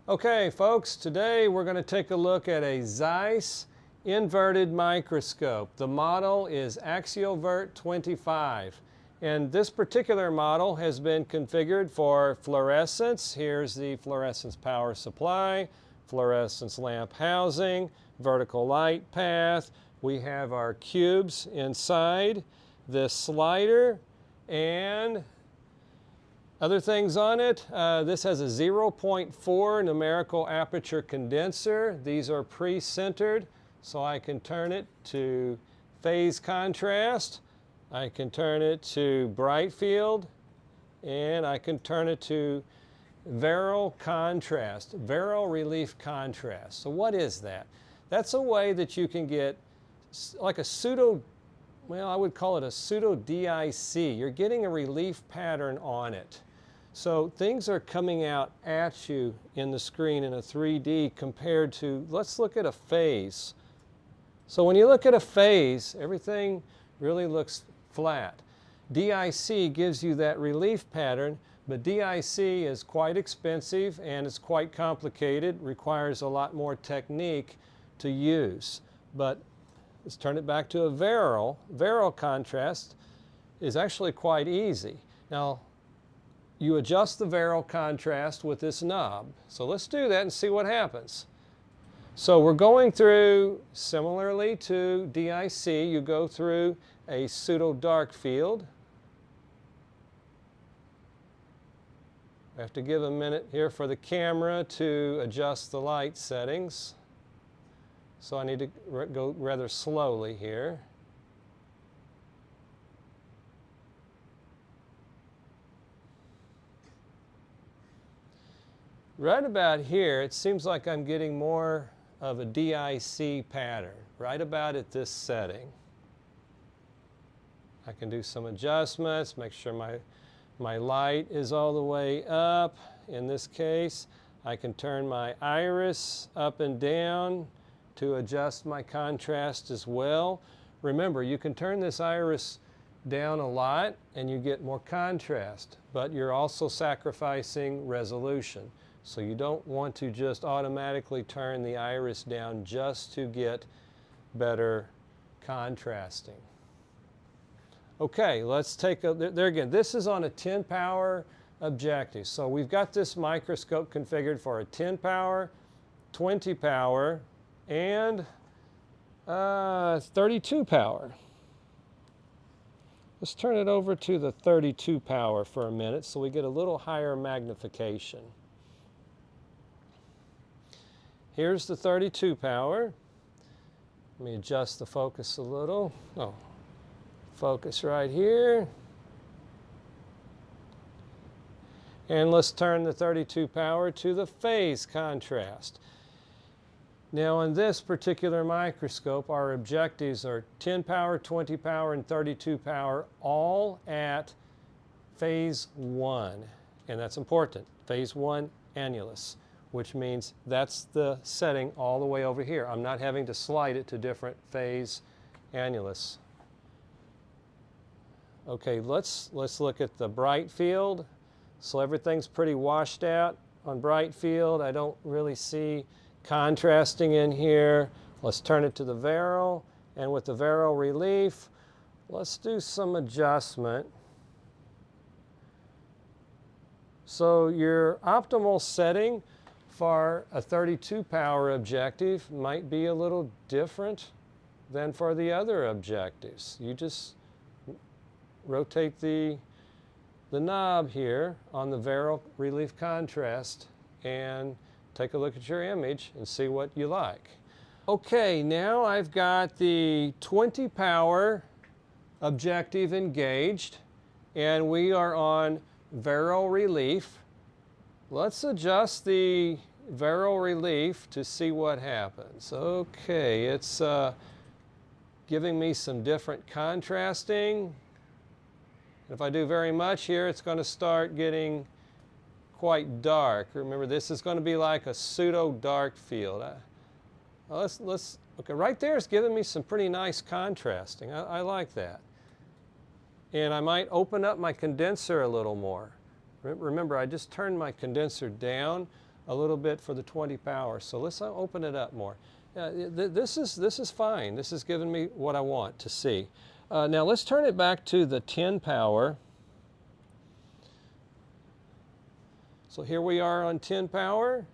Okay, folks, today we're going to take a look at a Zeiss inverted microscope. The model is Axiovert 25. And this particular model has been configured for fluorescence. Here's the fluorescence power supply, fluorescence lamp housing, vertical light path. We have our cubes inside, this slider, and other things on it. This has a 0.4 numerical aperture condenser. These are pre-centered, so I can turn it to phase contrast. I can turn it to bright field, and I can turn it to Varel contrast, Varel relief contrast. So what is that? That's a way that you can get like a pseudo, well, I would call it a pseudo DIC. You're getting a relief pattern on it. So things are coming out at you in the screen in a 3D compared to, let's look at a phase. So when you look at a phase, everything really looks flat. DIC gives you that relief pattern, but DIC is quite expensive and it's quite complicated, requires a lot more technique to use. But let's turn it back to a Varel. Varel contrast is actually quite easy. Now, you adjust the Varel contrast with this knob. So let's do that and see what happens. So we're going through, similarly to DIC, you go through a pseudo dark field. I have to give a minute here for the camera to adjust the light settings. So I need to go rather slowly here. Right about here, it seems like I'm getting more of a DIC pattern, right about at this setting. I can do some adjustments, make sure my light is all the way up. In this case, I can turn my iris up and down to adjust my contrast as well. Remember, you can turn this iris down a lot and you get more contrast, but you're also sacrificing resolution. So you don't want to just automatically turn the iris down just to get better contrasting. Okay, let's take a, there again, this is on a 10 power objective. So we've got this microscope configured for a 10 power, 20 power, and 32 power. Let's turn it over to the 32 power for a minute so we get a little higher magnification. Here's the 32 power. Let me adjust the focus a little. Oh, focus right here. And let's turn the 32 power to the phase contrast. Now on this particular microscope, our objectives are 10 power, 20 power, and 32 power, all at phase 1. And that's important, phase 1 annulus, which means that's the setting all the way over here. I'm not having to slide it to different phase annulus. Okay, let's look at the bright field. So everything's pretty washed out on bright field. I don't really see contrasting in here. Let's turn it to the Varel, and with the Varel relief, let's do some adjustment. So your optimal setting for a 32 power objective might be a little different than for the other objectives. You just rotate the knob here on the Varel relief contrast and take a look at your image and see what you like. Okay, now I've got the 20 power objective engaged and we are on Varel relief. Let's adjust the Varel relief to see what happens. Okay, it's giving me some different contrasting. If I do very much here, it's going to start getting quite dark. Remember, this is going to be like a pseudo dark field. Okay, right there is giving me some pretty nice contrasting. I like that. And I might open up my condenser a little more. Remember, I just turned my condenser down a little bit for the 20 power. So let's open it up more. This is fine. This is giving me what I want to see. Now let's turn it back to the 10 power. So here we are on 10 power.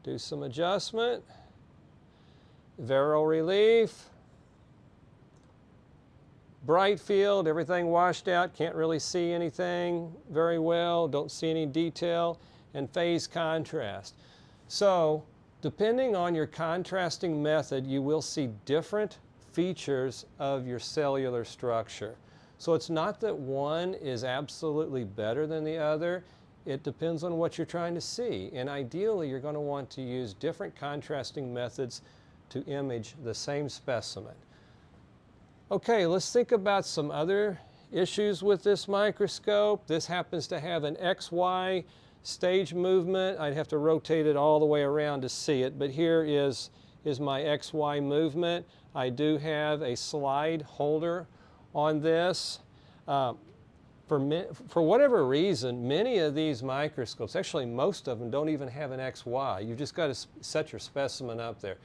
Do some adjustment. Varel relief. Bright field, everything washed out, can't really see anything very well, don't see any detail, and phase contrast. So, depending on your contrasting method, you will see different features of your cellular structure. So it's not that one is absolutely better than the other, it depends on what you're trying to see. And ideally, you're going to want to use different contrasting methods to image the same specimen. Okay, let's think about some other issues with this microscope. This happens to have an XY stage movement. I'd have to rotate it all the way around to see it, but here is my XY movement. I do have a slide holder on this. For whatever reason, many of these microscopes, actually most of them, don't even have an XY. You've just got to set your specimen up there.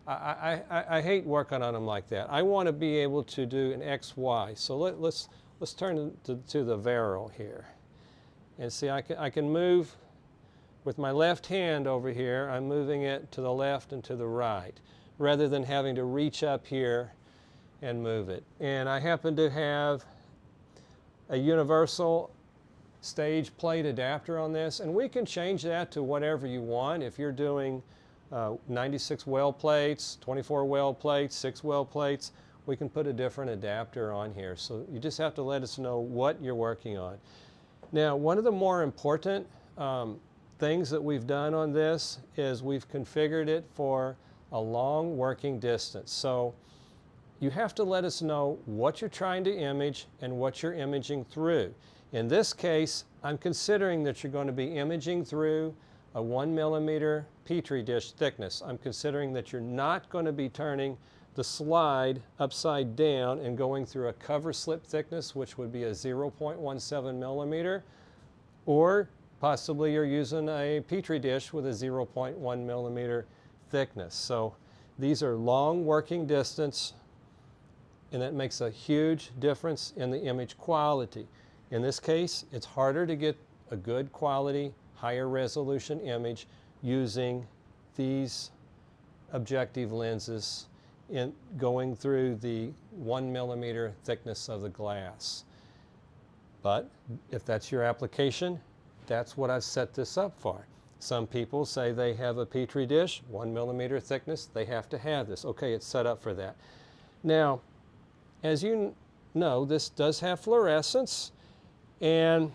I hate working on them like that. I want to be able to do an XY. So let's turn to the Varel here. And see, I can move with my left hand over here. I'm moving it to the left and to the right, rather than having to reach up here and move it. And I happen to have a universal stage plate adapter on this, and we can change that to whatever you want. If you're doing 96 well plates, 24 well plates, 6 well plates, we can put a different adapter on here. So you just have to let us know what you're working on. Now, one of the more important things that we've done on this is we've configured it for a long working distance. So you have to let us know what you're trying to image and what you're imaging through. In this case, I'm considering that you're going to be imaging through a 1 millimeter Petri dish thickness. I'm considering that you're not going to be turning the slide upside down and going through a cover slip thickness, which would be a 0.17 millimeter, or possibly you're using a Petri dish with a 0.1 millimeter thickness. So these are long working distance, and that makes a huge difference in the image quality. In this case, it's harder to get a good quality, higher resolution image using these objective lenses in going through the 1 millimeter thickness of the glass. But if that's your application, that's what I've set this up for. Some people say they have a Petri dish, 1 millimeter thickness, they have to have this. Okay, it's set up for that. Now, as you know, this does have fluorescence, and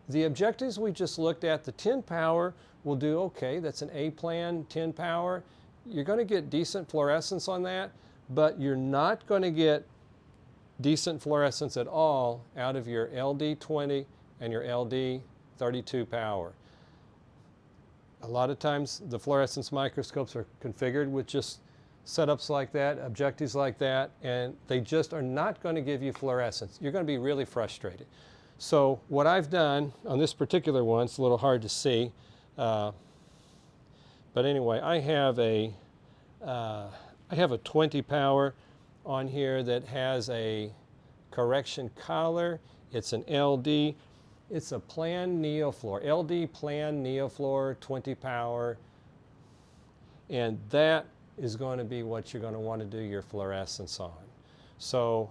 the objectives we just looked at, the 10 power will do okay. That's an A-plan 10 power. You're going to get decent fluorescence on that, but you're not going to get decent fluorescence at all out of your LD20 and your LD32 power. A lot of times the fluorescence microscopes are configured with just setups like that, objectives like that, and they just are not going to give you fluorescence. You're going to be really frustrated. So what I've done on this particular one, it's a little hard to see, but anyway, I have a 20 power on here that has a correction collar. It's an LD. It's a plan neofluor, LD plan neofluor 20 power, and that is going to be what you're going to want to do your fluorescence on. So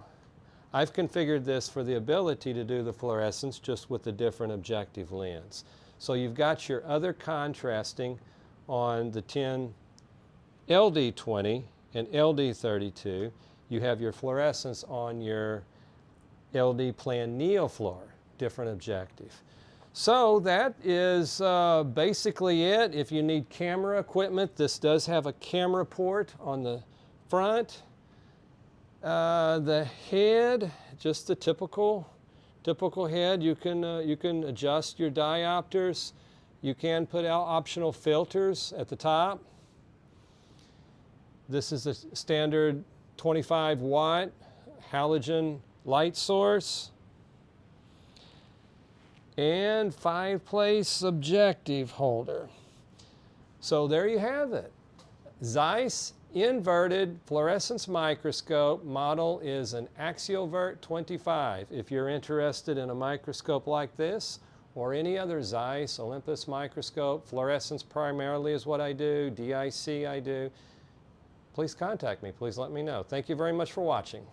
I've configured this for the ability to do the fluorescence just with a different objective lens. So you've got your other contrasting on the 10 LD20 and LD32. You have your fluorescence on your LD plan neofluor, different objective. So that is basically it. If you need camera equipment, this does have a camera port on the front. The head, just the typical head. You can adjust your diopters. You can put out optional filters at the top. This is a standard 25 watt halogen light source. And 5-place objective holder. So there you have it. Zeiss inverted fluorescence microscope. Model is an Axiovert 25. If you're interested in a microscope like this or any other Zeiss, Olympus microscope, fluorescence primarily is what I do, DIC I do, please contact me. Please let me know. Thank you very much for watching.